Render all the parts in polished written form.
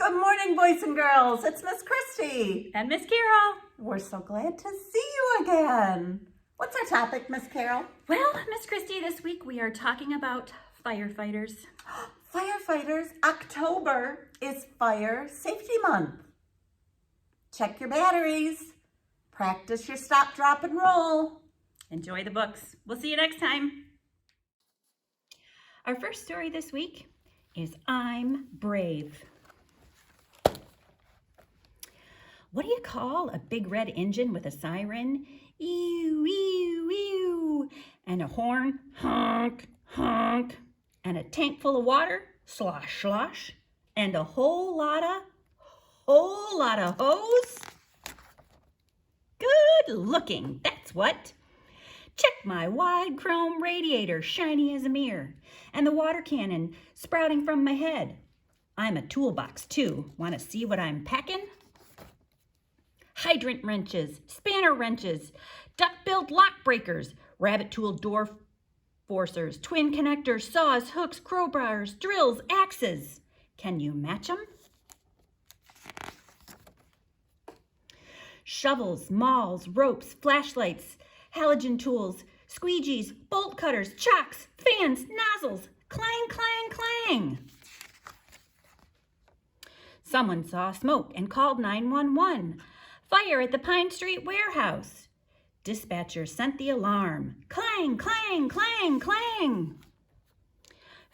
Good morning, boys and girls. It's Miss Christie. And Miss Carol. We're so glad to see you again. What's our topic, Miss Carol? Well, Miss Christie, this week we are talking about firefighters. Firefighters, October is Fire Safety Month. Check your batteries. Practice your stop, drop, and roll. Enjoy the books. We'll see you next time. Our first story this week is I'm Brave. What do you call a big red engine with a siren? Ew, ew, ew. And a horn? Honk, honk. And a tank full of water? Slosh, slosh. And a whole lot of hose? Good looking, that's what. Check my wide chrome radiator, shiny as a mirror, and the water cannon sprouting from my head. I'm a toolbox too. Want to see what I'm packing? Hydrant wrenches, spanner wrenches, duck-billed lock breakers, rabbit tool door forcers, twin connectors, saws, hooks, crowbars, drills, axes. Can you match them? Shovels, mauls, ropes, flashlights, halogen tools, squeegees, bolt cutters, chocks, fans, nozzles, clang, clang, clang. Someone saw smoke and called 911. Fire at the Pine Street warehouse. Dispatcher sent the alarm. Clang, clang, clang, clang.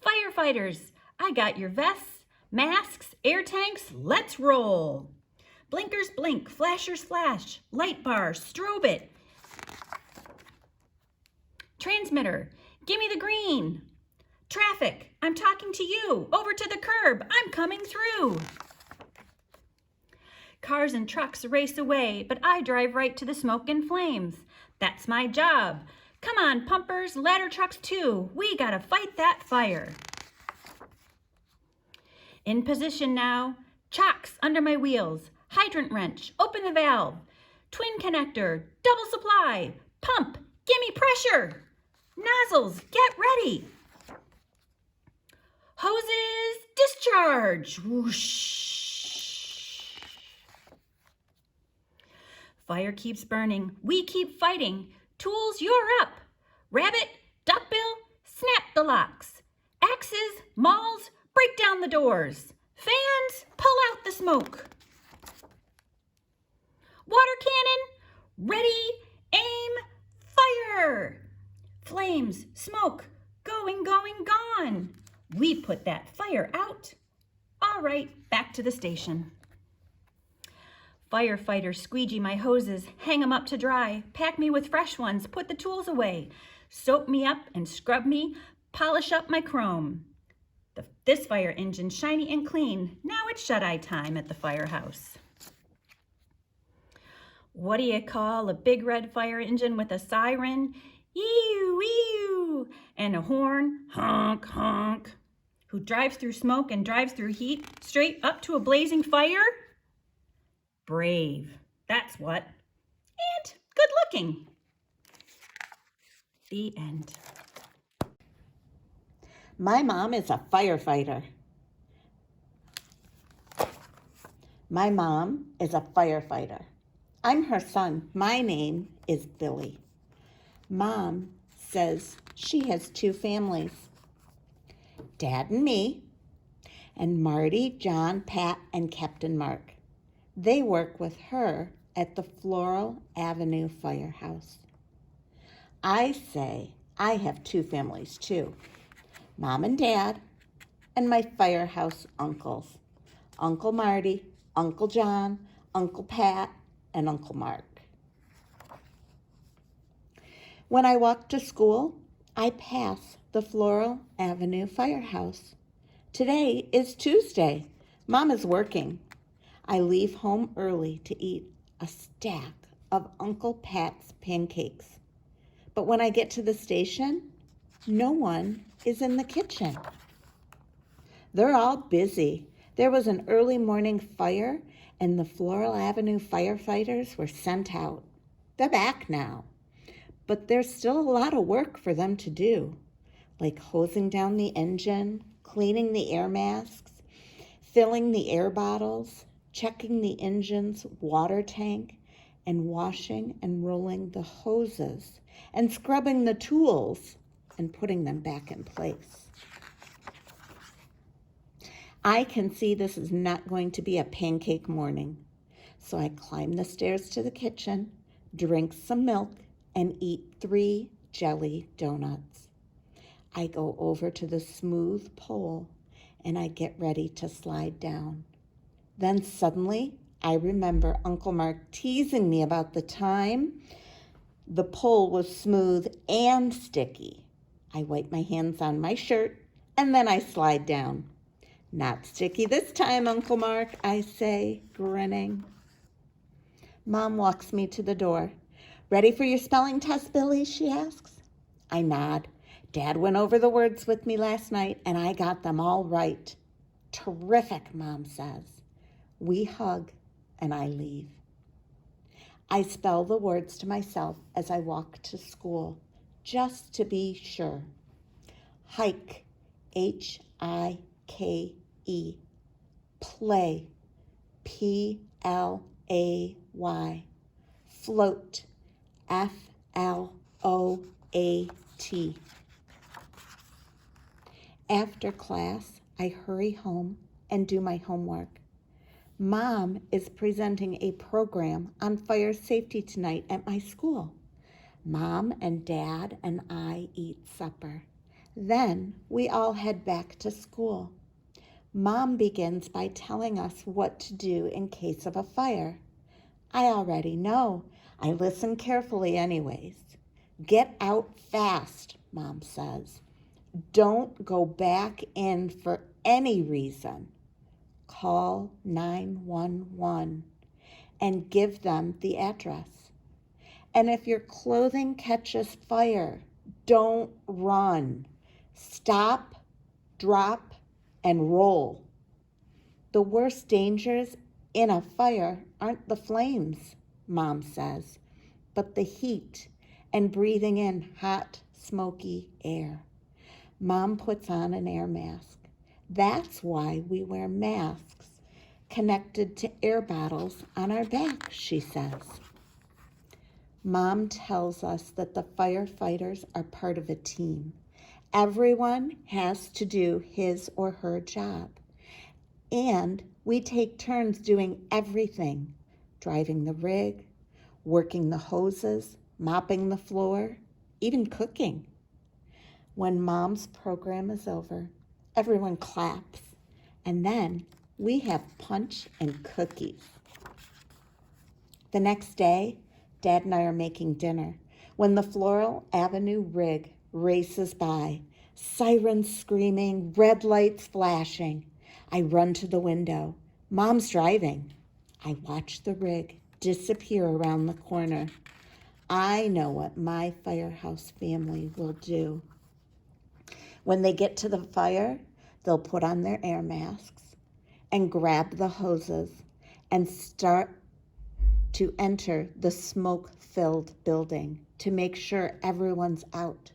Firefighters, I got your vests, masks, air tanks, let's roll. Blinkers blink, flashers flash, light bar, strobe it. Transmitter, give me the green. Traffic, I'm talking to you. Over to the curb, I'm coming through. Cars and trucks race away, but I drive right to the smoke and flames. That's my job. Come on, pumpers, ladder trucks too. We gotta fight that fire. In position now, chocks under my wheels, hydrant wrench, open the valve, twin connector, double supply, pump, gimme pressure. Nozzles, get ready. Hoses, discharge. Whoosh. Fire keeps burning. We keep fighting. Tools, you're up. Rabbit, duckbill, snap the locks. Axes, mauls, break down the doors. Fans, pull out the smoke. Water cannon, ready, aim, fire. Flames, smoke, going, going, gone. We put that fire out. All right, back to the station. Firefighters squeegee my hoses, hang 'em up to dry, pack me with fresh ones, put the tools away, soap me up and scrub me, polish up my chrome. This fire engine's shiny and clean. Now it's shut-eye time at the firehouse. What do you call a big red fire engine with a siren? Ew, ew, and a horn, honk, honk, who drives through smoke and drives through heat straight up to a blazing fire? Brave, that's what. And good looking. The end. My mom is a firefighter. My mom is a firefighter. I'm her son. My name is Billy. Mom says she has two families, Dad and me, and Marty, John, Pat, and Captain Mark. They work with her at the Floral Avenue Firehouse. I say I have two families too, Mom and Dad, and my firehouse uncles, Uncle Marty, Uncle John, Uncle Pat, and Uncle Mark. When I walk to school, I pass the Floral Avenue Firehouse. Today is Tuesday. Mom is working. I leave home early to eat a stack of Uncle Pat's pancakes. But when I get to the station, no one is in the kitchen. They're all busy. There was an early morning fire and the Floral Avenue firefighters were sent out. They're back now, but there's still a lot of work for them to do, like hosing down the engine, cleaning the air masks, filling the air bottles, checking the engine's water tank, and washing and rolling the hoses, and scrubbing the tools and putting them back in place. I can see this is not going to be a pancake morning, so I climb the stairs to the kitchen, drink some milk, and eat 3 jelly donuts. I go over to the smooth pole and I get ready to slide down. Then suddenly I remember Uncle Mark teasing me about the time the pole was smooth and sticky. I wipe my hands on my shirt and then I slide down. Not sticky this time, Uncle Mark, I say, grinning. Mom walks me to the door. Ready for your spelling test, Billy? She asks. I nod. Dad went over the words with me last night and I got them all right. Terrific, Mom says. We hug and I leave. I spell the words to myself as I walk to school, just to be sure. Hike, H-I-K-E. Play, P-L-A-Y. Float, F-L-O-A-T. After class, I hurry home and do my homework. Mom is presenting a program on fire safety tonight at my school. Mom and Dad and I eat supper. Then we all head back to school. Mom begins by telling us what to do in case of a fire. I already know. I listen carefully anyways. Get out fast, Mom says. Don't go back in for any reason. Call 911 and give them the address. And if your clothing catches fire, don't run. Stop, drop, and roll. The worst dangers in a fire aren't the flames, Mom says, but the heat and breathing in hot, smoky air. Mom puts on an air mask. That's why we wear masks connected to air bottles on our back, she says. Mom tells us that the firefighters are part of a team. Everyone has to do his or her job. And we take turns doing everything, driving the rig, working the hoses, mopping the floor, even cooking. When Mom's program is over, everyone claps, and then we have punch and cookies. The next day, Dad and I are making dinner when the Floral Avenue rig races by, sirens screaming, red lights flashing. I run to the window. Mom's driving. I watch the rig disappear around the corner. I know what my firehouse family will do. When they get to the fire, they'll put on their air masks and grab the hoses and start to enter the smoke-filled building to make sure everyone's out.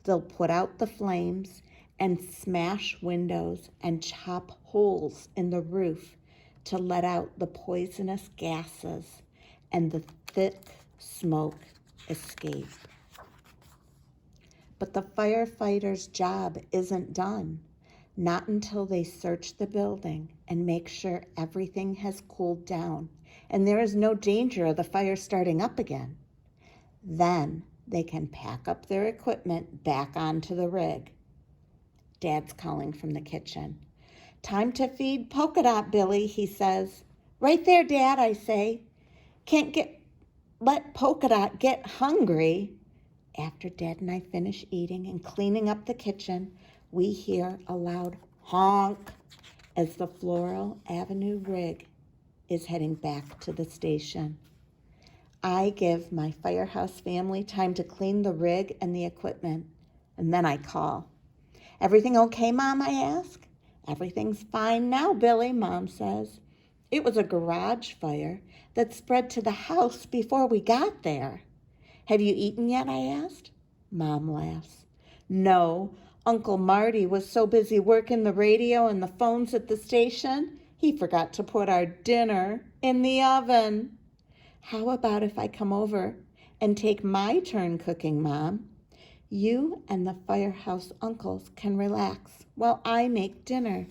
They'll put out the flames and smash windows and chop holes in the roof to let out the poisonous gases and the thick smoke escape. But the firefighters' job isn't done, not until they search the building and make sure everything has cooled down and there is no danger of the fire starting up again. Then they can pack up their equipment back onto the rig. Dad's calling from the kitchen. Time to feed Polka Dot, Billy, he says. Right there, Dad, I say. Can't let Polka Dot get hungry. After Dad and I finish eating and cleaning up the kitchen, we hear a loud honk as the Floral Avenue rig is heading back to the station. I give my firehouse family time to clean the rig and the equipment, and then I call. Everything okay, Mom, I ask? Everything's fine now, Billy, Mom says. It was a garage fire that spread to the house before we got there. Have you eaten yet, I asked. Mom laughs. No, Uncle Marty was so busy working the radio and the phones at the station, he forgot to put our dinner in the oven. How about if I come over and take my turn cooking, Mom? You and the firehouse uncles can relax while I make dinner.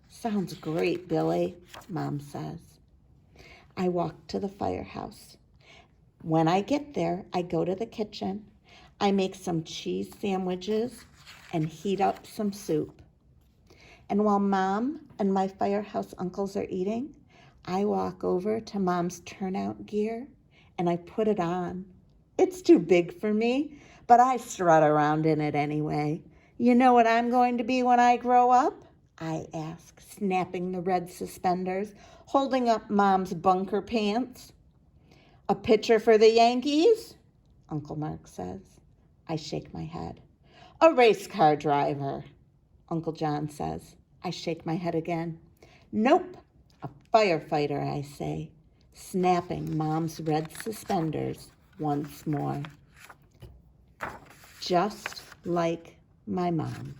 Sounds great, Billy, Mom says. I walk to the firehouse. When I get there, I go to the kitchen. I make some cheese sandwiches and heat up some soup. And while Mom and my firehouse uncles are eating, I walk over to Mom's turnout gear and I put it on. It's too big for me, but I strut around in it anyway. You know what I'm going to be when I grow up? I ask, snapping the red suspenders, holding up Mom's bunker pants. A pitcher for the Yankees? Uncle Mark says. I shake my head. A race car driver, Uncle John says. I shake my head again. Nope, a firefighter, I say, snapping Mom's red suspenders once more. Just like my mom.